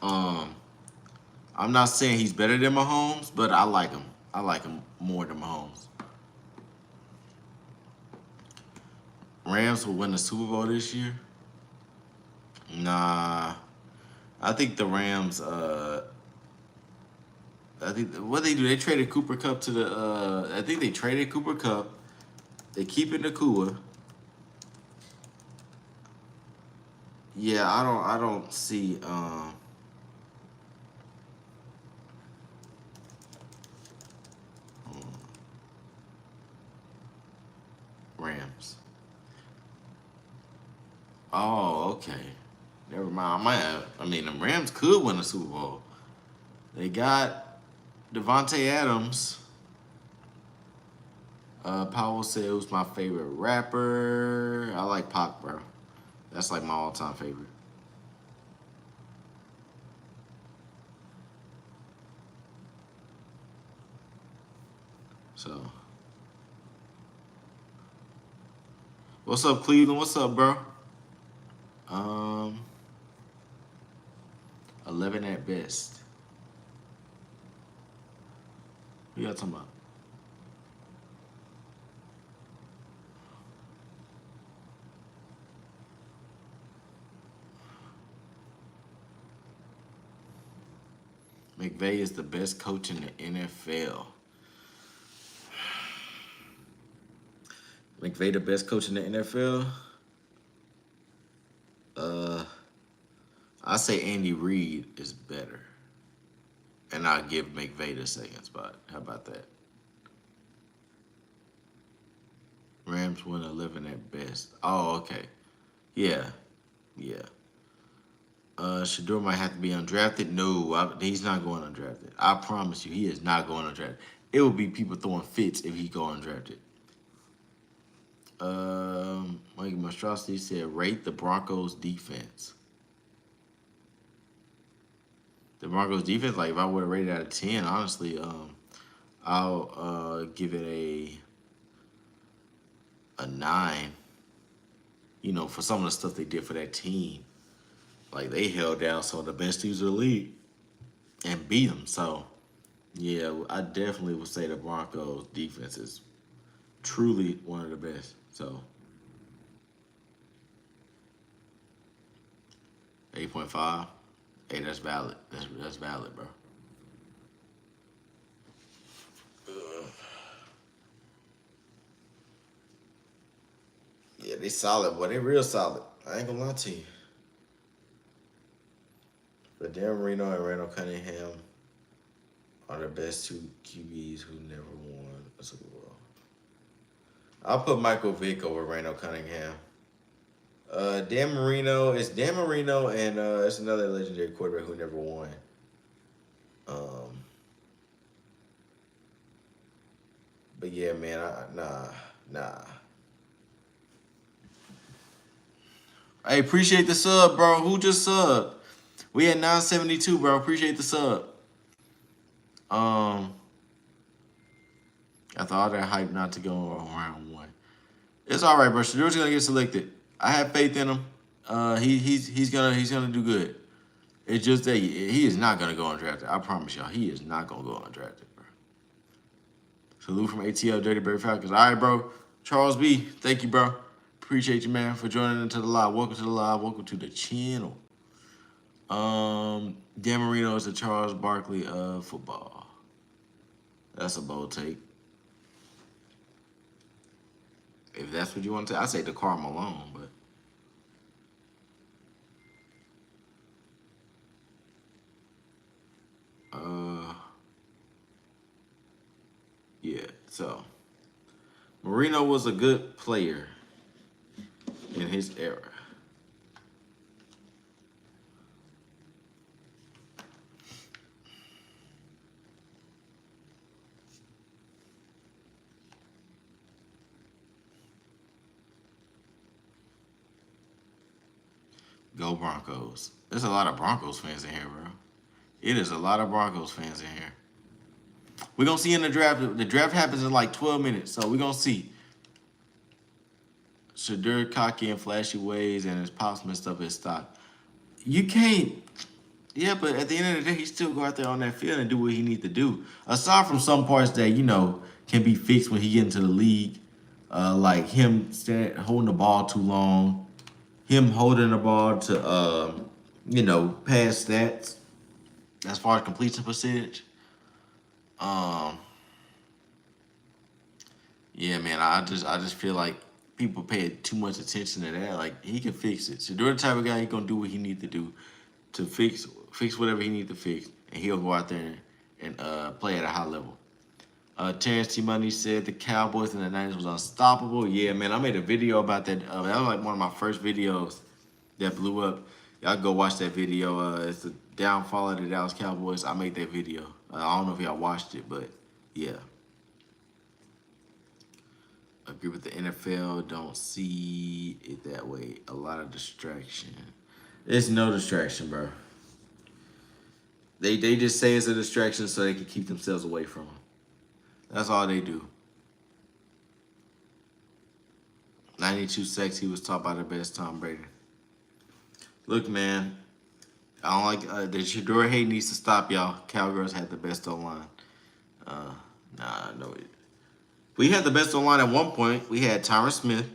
Um, I'm not saying he's better than Mahomes, but I like him. I like him more than Mahomes. Rams will win the Super Bowl this year? Nah. I think the Rams, I think what they do, they traded Cooper Cup to the I think they traded Cooper Cup. They keep it Nakua. Yeah, I don't see Rams. Oh, okay. Never mind. I mean, the Rams could win a Super Bowl. They got Devontae Adams. Powell said it was my favorite rapper. I like Pac, bro. That's like my all-time favorite. So, what's up, Cleveland? What's up, bro? Um, 11 at best. What y'all talking about? McVay is the best coach in the NFL. McVay the best coach in the NFL? Uh, I say Andy Reid is better, and I'll give McVay the second spot. How about that? Rams win 11 at best. Oh, okay. Yeah, yeah. Shador might have to be undrafted. No, he's not going undrafted. I promise you, he is not going undrafted. It will be people throwing fits if he go undrafted. Mike Monstrosity said, rate the Broncos defense. The Broncos defense, like if I were to rate it out of 10, honestly, I'll give it a 9. You know, for some of the stuff they did for that team. Like they held down some of the best teams in the league and beat them. So yeah, I definitely would say the Broncos defense is truly one of the best. So 8.5. Hey, that's valid. That's valid, bro. Yeah, they solid, boy. They real solid. I ain't gonna lie to you. But Dan Marino and Randall Cunningham are the best 2 QBs who never won a Super Bowl. I'll put Michael Vick over Randall Cunningham. Dan Marino, it's Dan Marino and it's another legendary quarterback who never won. Um, but yeah, man, nah. Hey, appreciate the sub, bro. Who just subbed? We at 972, bro. Appreciate the sub. After all that hype not to go on round one. It's all right, bro. Shadur's gonna get selected. I have faith in him. He's gonna do good. It's just that he is not gonna go undrafted. I promise y'all, he is not gonna go undrafted, bro. Salute from ATL Dirty Bird Falcons. All right, bro. Charles B, thank you, bro. Appreciate you, man, for joining into the live. Welcome to the live. Welcome to the channel. Dan Marino is the Charles Barkley of football. That's a bold take. If that's what you want to say, I say the Karl Malone, but yeah. So Marino was a good player in his era. Go Broncos. There's a lot of Broncos fans in here, bro. It is a lot of Broncos fans in here. We're going to see in the draft. The draft happens in like 12 minutes, so we're going to see. Shadur cocky and flashy ways and his pops messed up his stock. You can't. Yeah, but at the end of the day, he still go out there on that field and do what he need to do. Aside from some parts that, can be fixed when he get into the league, like him holding the ball too long, him holding the ball to, pass stats as far as completion percentage. Yeah, man, I just feel like people pay too much attention to that. Like he can fix it. Shador the type of guy he gonna do what he need to do to fix whatever he need to fix, and he'll go out there and play at a high level. Terrence T. Money said the Cowboys in the 90s was unstoppable. Yeah, man, I made a video about that. That was like one of my first videos that blew up. Y'all go watch that video. It's the downfall of the Dallas Cowboys. I made that video. I don't know if y'all watched it, but yeah. Agree with the NFL. Don't see it that way. A lot of distraction. It's no distraction, bro. They just say it's a distraction so they can keep themselves away from them. That's all they do. 92 sacks. He was taught by the best Tom Brady. Look, man. I don't like the Shador hate needs to stop, y'all. Cowgirls had the best online. No. We had the best online at one point. We had Tyron Smith,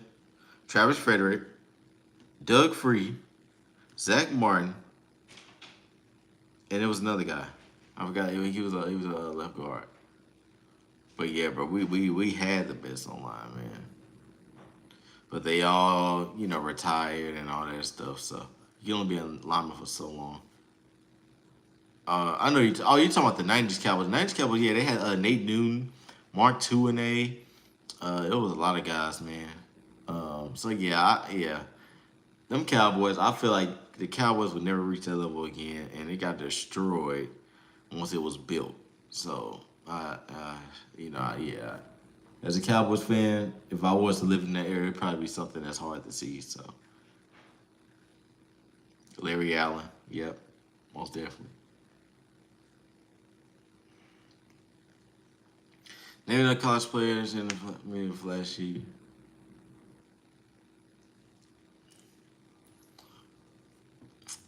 Travis Frederick, Doug Free, Zach Martin, and it was another guy. I forgot he was a left guard. But yeah, bro, we had the best online, man. But they all, retired and all that stuff. So you only be in lineman for so long. I know you. You talking about the '90s Cowboys? The '90s Cowboys, yeah, they had Nate Newton, Mark Tuinei. It was a lot of guys, man. So yeah, them Cowboys. I feel like the Cowboys would never reach that level again, and it got destroyed once it was built. So yeah. As a Cowboys fan, if I was to live in that area, it'd probably be something that's hard to see. So Larry Allen, yep, most definitely. Maybe the college players in the flashy.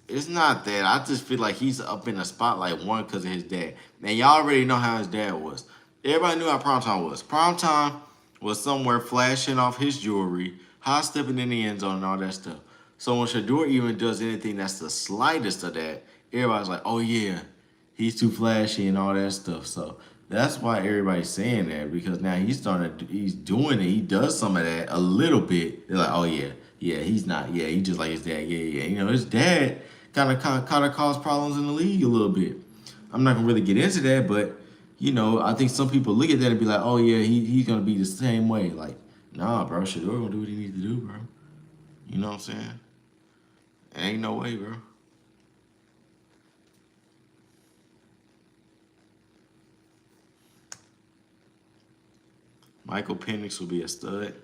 It's not that. I just feel like he's up in the spotlight, one, because of his dad. Man, y'all already know how his dad was. Everybody knew how Primetime was. Primetime was somewhere flashing off his jewelry, high stepping in the end zone, and all that stuff. So when Shador even does anything that's the slightest of that, everybody's like, oh yeah, he's too flashy and all that stuff. So that's why everybody's saying that, because now he's doing it. He does some of that a little bit. They're like, oh yeah, he's not. Yeah, he just like his dad. Yeah. His dad kind of caused problems in the league a little bit. I'm not gonna really get into that, but I think some people look at that and be like, oh yeah, he's gonna be the same way. Like, nah, bro, Shador gonna do what he needs to do, bro. You know what I'm saying? Ain't no way, bro. Michael Penix will be a stud.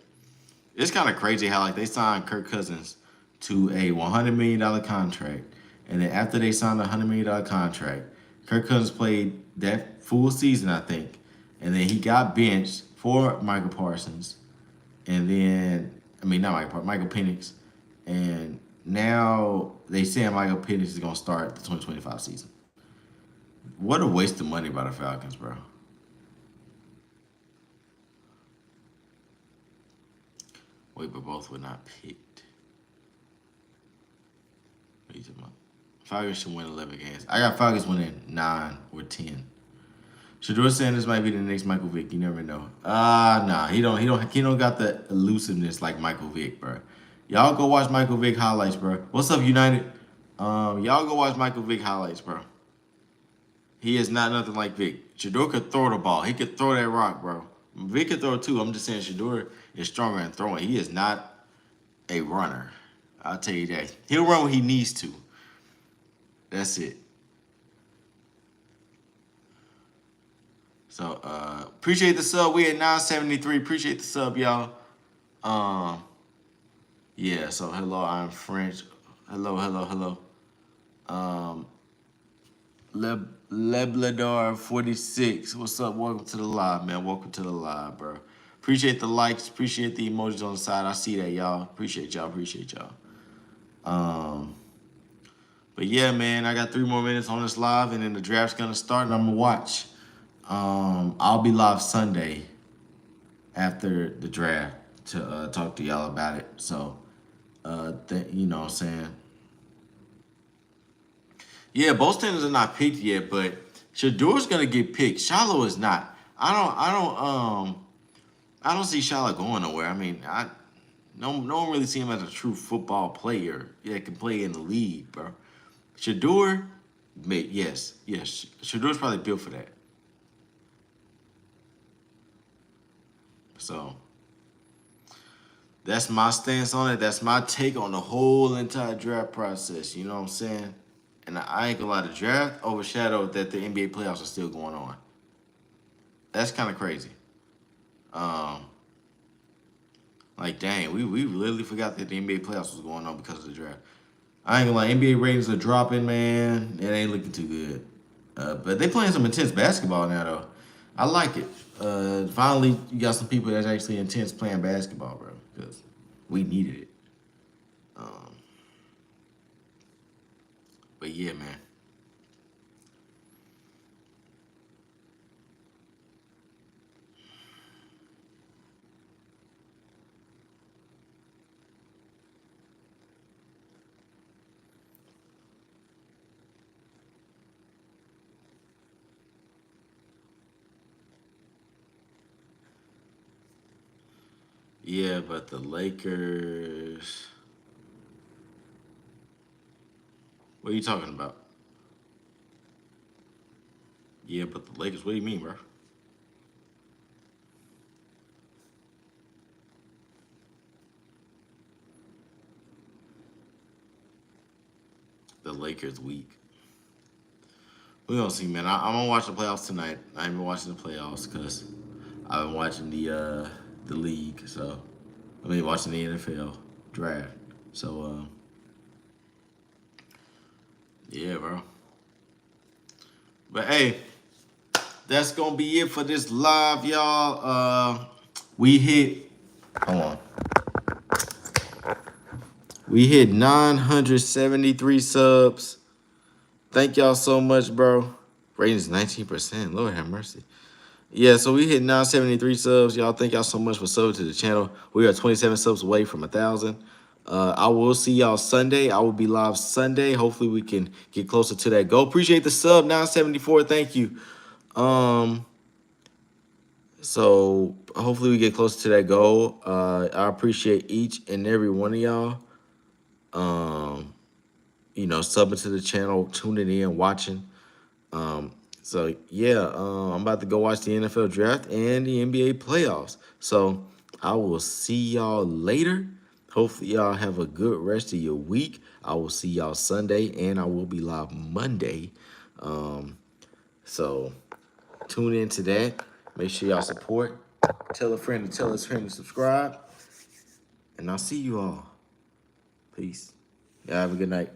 It's kind of crazy how they signed Kirk Cousins to a $100 million contract. And then after they signed a $100 million contract, Kirk Cousins played that full season, I think. And then he got benched for Michael Parsons. And then, I mean, not Michael Parsons, Michael Penix. And now they saying Michael Penix is going to start the 2025 season. What a waste of money by the Falcons, bro. Wait, but both were not picked. What are you talking about? Falcons should win 11 games. I got Falcons winning 9 or 10. Shedeur Sanders might be the next Michael Vick. You never know. Nah, he don't got the elusiveness like Michael Vick, bro. Y'all go watch Michael Vick highlights, bro. What's up, United? Y'all go watch Michael Vick highlights, bro. He is not nothing like Vick. Shedeur could throw the ball. He could throw that rock, bro. Vick could throw it too. I'm just saying Shedeur is stronger in throwing. He is not a runner. I'll tell you that. He'll run when he needs to. That's it. So appreciate the sub. We at 973. Appreciate the sub, y'all. Yeah, so hello, I'm French. Hello. Leblador 46. What's up? Welcome to the live, man. Welcome to the live, bro. Appreciate the likes. Appreciate the emojis on the side. I see that, y'all. Appreciate y'all. But yeah, man, I got 3 more minutes on this live, and then the draft's gonna start, and I'm gonna watch. I'll be live Sunday after the draft to talk to y'all about it. So, you know what I'm saying? Yeah, both standards are not picked yet, but Shadeur's gonna get picked. Shiloh is not. I don't see Shiloh going nowhere. I mean, no one really see him as a true football player that can play in the league, bro. Shedeur, yes. Shadeur's probably built for that. So that's my stance on it. That's my take on the whole entire draft process. You know what I'm saying? And I ain't gonna lie, the draft overshadowed that the NBA playoffs are still going on. That's kind of crazy. Like, dang, we literally forgot that the NBA playoffs was going on because of the draft. I ain't gonna lie, NBA ratings are dropping, man. It ain't looking too good. But they playing some intense basketball now, though. I like it. Finally, you got some people that's actually intense playing basketball, bro, because we needed it. But yeah, man. Yeah, but the Lakers. What are you talking about? Yeah, but the Lakers. What do you mean, bro? The Lakers weak. We gonna see, man. I'm gonna watch the playoffs tonight. I ain't been watching the playoffs because I've been watching the league. So I mean, watching the NFL draft. So yeah, bro. But hey, that's gonna be it for this live, y'all. We hit. Hold on. We hit 973 subs. Thank y'all so much, bro. Ratings 19%. Lord have mercy. Yeah, so we hit 973 subs. Y'all, thank y'all so much for subbing to the channel. We are 27 subs away from 1,000. I will see y'all Sunday. I will be live Sunday. Hopefully we can get closer to that goal. Appreciate the sub, 974. Thank you. So hopefully we get closer to that goal. I appreciate each and every one of y'all. You know, subbing to the channel, tuning in, watching. So yeah, I'm about to go watch the NFL draft and the NBA playoffs. So I will see y'all later. Hopefully y'all have a good rest of your week. I will see y'all Sunday, and I will be live Monday. So tune into that. Make sure y'all support. Tell a friend to tell his friend to subscribe. And I'll see you all. Peace. Y'all have a good night.